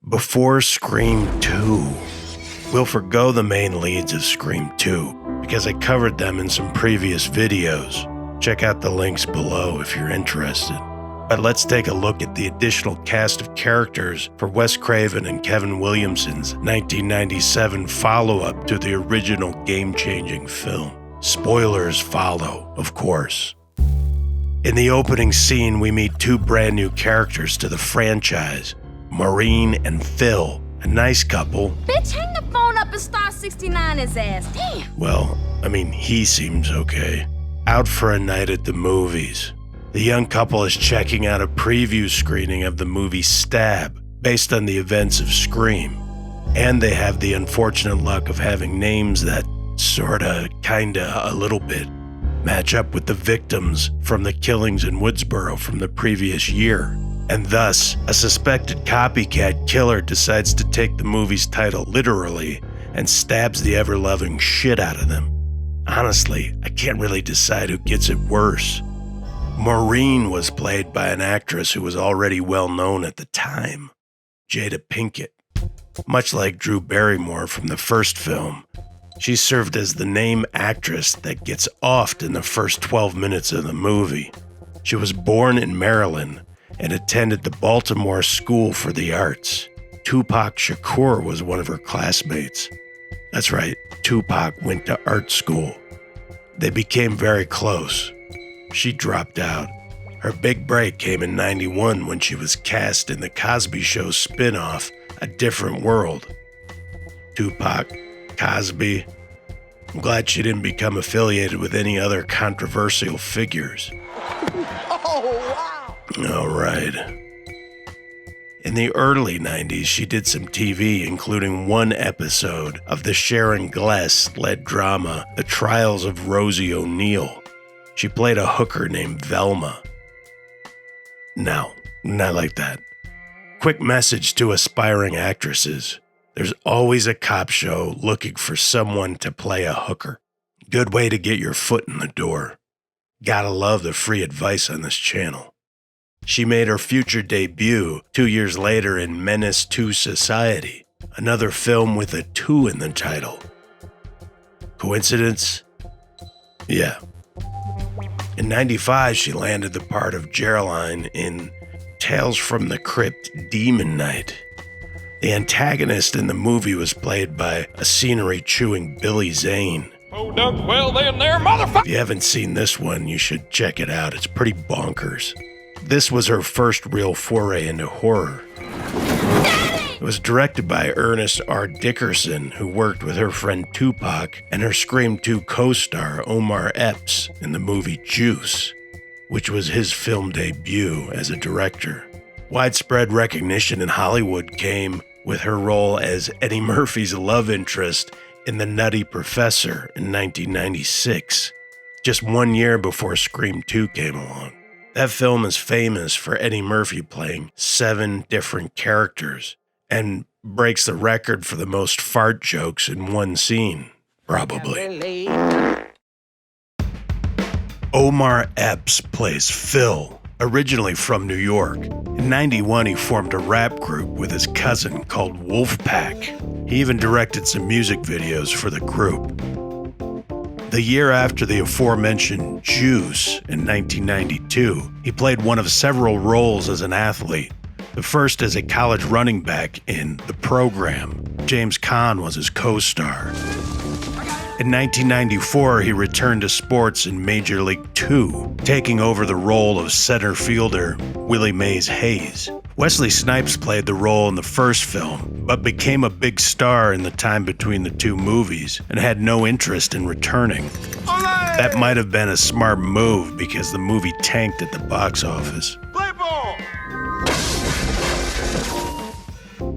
before Scream 2. We'll forgo the main leads of Scream 2 because I covered them in some previous videos. Check out the links below if you're interested. But let's take a look at the additional cast of characters for Wes Craven and Kevin Williamson's 1997 follow-up to the original game-changing film. Spoilers follow, of course. In the opening scene, we meet two brand new characters to the franchise, Maureen and Phil, a nice couple. Bitch, hang the phone up and star 69 his ass. Damn. Well, he seems okay. Out for a night at the movies. The young couple is checking out a preview screening of the movie Stab, based on the events of Scream. And they have the unfortunate luck of having names that sorta, kinda, a little bit match up with the victims from the killings in Woodsboro from the previous year. And thus, a suspected copycat killer decides to take the movie's title literally and stabs the ever-loving shit out of them. Honestly, I can't really decide who gets it worse. Maureen was played by an actress who was already well known at the time, Jada Pinkett. Much like Drew Barrymore from the first film, she served as the name actress that gets offed in the first 12 minutes of the movie. She was born in Maryland and attended the Baltimore School for the Arts. Tupac Shakur was one of her classmates. That's right, Tupac went to art school. They became very close. She dropped out. Her big break came in '91 when she was cast in the Cosby Show spin-off, A Different World. Tupac, Cosby. I'm glad she didn't become affiliated with any other controversial figures. Oh, wow! All right. In the early 90s, she did some TV, including one episode of the Sharon Gless-led drama, The Trials of Rosie O'Neill. She played a hooker named Velma. No, not like that. Quick message to aspiring actresses. There's always a cop show looking for someone to play a hooker. Good way to get your foot in the door. Gotta love the free advice on this channel. She made her future debut 2 years later in Menace to Society, another film with a 2 in the title. Coincidence? Yeah. In '95, she landed the part of Geraldine in Tales from the Crypt Demon Knight. The antagonist in the movie was played by a scenery-chewing Billy Zane. Oh, done well then there, motherfucker! If you haven't seen this one, you should check it out. It's pretty bonkers. This was her first real foray into horror. It was directed by Ernest R. Dickerson, who worked with her friend Tupac and her Scream 2 co-star Omar Epps in the movie Juice, which was his film debut as a director. Widespread recognition in Hollywood came with her role as Eddie Murphy's love interest in The Nutty Professor in 1996, just 1 year before Scream 2 came along. That film is famous for Eddie Murphy playing 7 different characters and breaks the record for the most fart jokes in one scene, probably. Omar Epps plays Phil, originally from New York. In '91, he formed a rap group with his cousin called Wolfpack. He even directed some music videos for the group. The year after the aforementioned Juice in 1992, he played one of several roles as an athlete. The first as a college running back in The Program. James Caan was his co-star. In 1994, he returned to sports in Major League 2, taking over the role of center fielder Willie Mays Hayes. Wesley Snipes played the role in the first film, but became a big star in the time between the two movies and had no interest in returning. That might have been a smart move because the movie tanked at the box office. Play ball!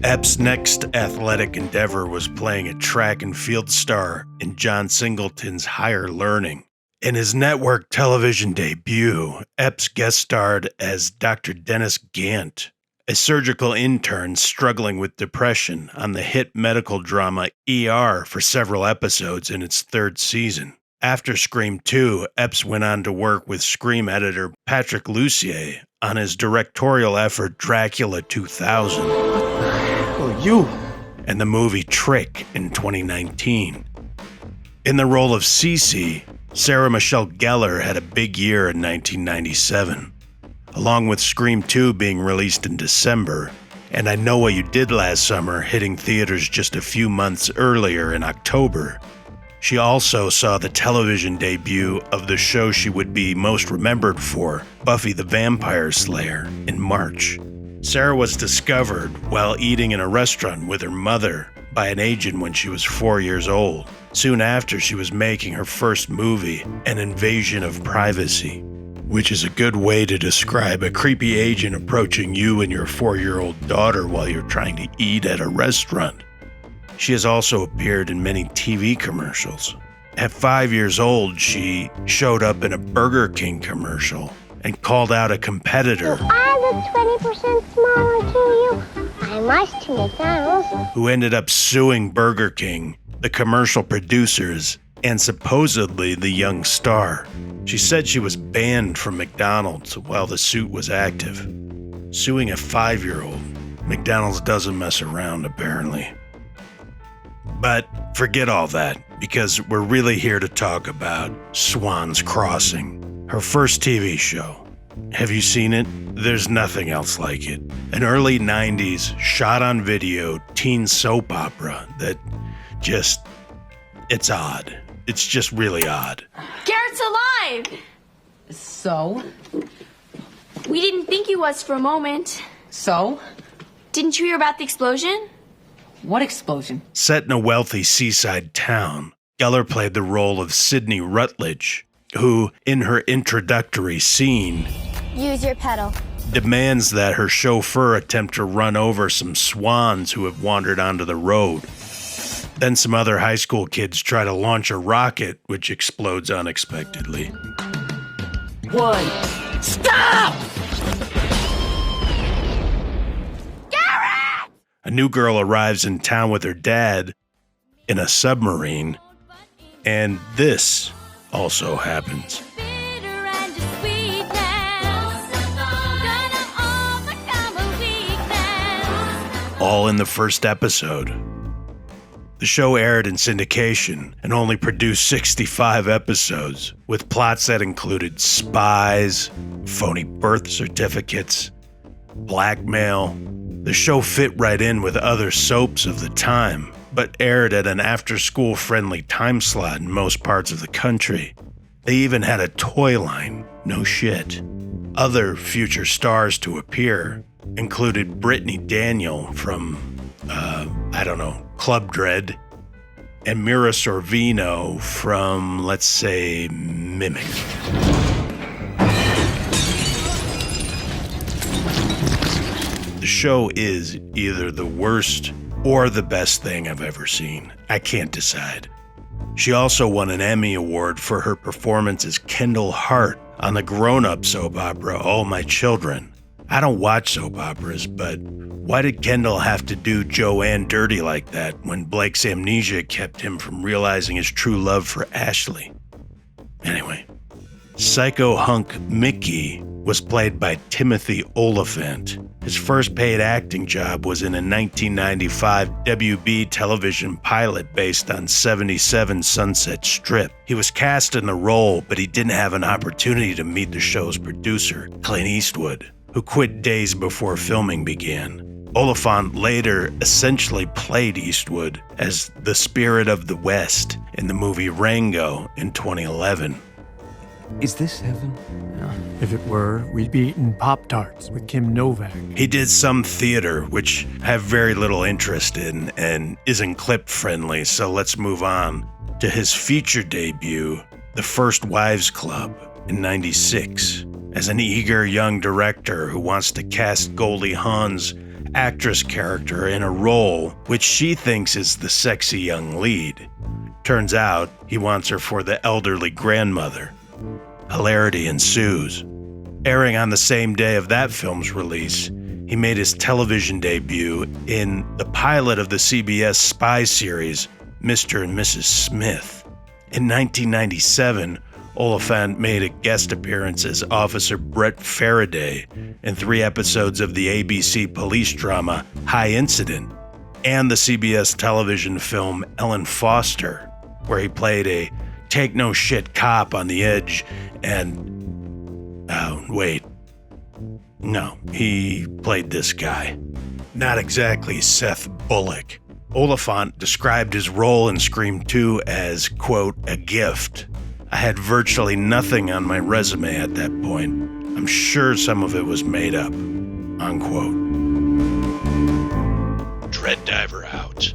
Epps' next athletic endeavor was playing a track and field star in John Singleton's Higher Learning. In his network television debut, Epps guest starred as Dr. Dennis Gant, a surgical intern struggling with depression on the hit medical drama ER for several episodes in its 3rd season. After Scream 2, Epps went on to work with Scream editor Patrick Lussier on his directorial effort Dracula 2000. You. and the movie Trick in 2019. In the role of Cece, Sarah Michelle Gellar had a big year in 1997. Along with Scream 2 being released in December, and I Know What You Did Last Summer hitting theaters just a few months earlier in October, she also saw the television debut of the show she would be most remembered for, Buffy the Vampire Slayer, in March. Sarah was discovered while eating in a restaurant with her mother by an agent when she was 4 years old. Soon after, she was making her first movie, An Invasion of Privacy, which is a good way to describe a creepy agent approaching you and your 4-year-old daughter while you're trying to eat at a restaurant. She has also appeared in many TV commercials. At 5 years old, she showed up in a Burger King commercial and called out a competitor I look 20% smaller to you. I must to McDonald's. who ended up suing Burger King, the commercial producers, and supposedly the young star. She said she was banned from McDonald's while the suit was active. Suing a 5-year-old, McDonald's doesn't mess around apparently. But forget all that, because we're really here to talk about Swan's Crossing, her first TV show. Have you seen it? There's nothing else like it. An early 90s shot-on-video teen soap opera that just, it's odd. It's just really odd. Garrett's alive! So? We didn't think he was for a moment. So? Didn't you hear about the explosion? What explosion? Set in a wealthy seaside town, Gellar played the role of Sydney Rutledge, who, in her introductory scene, Use your pedal. demands that her chauffeur attempt to run over some swans who have wandered onto the road. Then some other high school kids try to launch a rocket, which explodes unexpectedly. One. Stop! A new girl arrives in town with her dad in a submarine, and this also happens. All in the first episode. The show aired in syndication and only produced 65 episodes, with plots that included spies, phony birth certificates, blackmail. The show fit right in with other soaps of the time, but aired at an after-school friendly time slot in most parts of the country. They even had a toy line, no shit. Other future stars to appear included Brittany Daniel from, Club Dread, and Mira Sorvino from, let's say, Mimic. The show is either the worst or the best thing I've ever seen. I can't decide. She also won an Emmy Award for her performance as Kendall Hart on the grown-up soap opera All My Children. I don't watch soap operas, but why did Kendall have to do Joanne dirty like that when Blake's amnesia kept him from realizing his true love for Ashley? Anyway, Psycho hunk Mickey was played by Timothy Olyphant. His first paid acting job was in a 1995 WB television pilot based on 77 Sunset Strip. He was cast in the role, but he didn't have an opportunity to meet the show's producer, Clint Eastwood, who quit days before filming began. Olyphant later essentially played Eastwood as the Spirit of the West in the movie Rango in 2011. Is this heaven? If it were, we'd be eating Pop-Tarts with Kim Novak. He did some theater, which I have very little interest in and isn't clip-friendly, so let's move on to his feature debut, The First Wives Club, in '96. As an eager young director who wants to cast Goldie Hawn's actress character in a role which she thinks is the sexy young lead. Turns out he wants her for the elderly grandmother. Hilarity ensues. Airing on the same day of that film's release, he made his television debut in the pilot of the CBS spy series, Mr. and Mrs. Smith. In 1997, Olyphant made a guest appearance as Officer Brett Faraday in 3 episodes of the ABC police drama High Incident. and the CBS television film Ellen Foster, where he played a take-no-shit cop on the edge and... oh, wait. No, he played this guy. Not exactly Seth Bullock. Olyphant described his role in Scream 2 as, quote, a gift. I had virtually nothing on my resume at that point. I'm sure some of it was made up, unquote. Dread Diver out.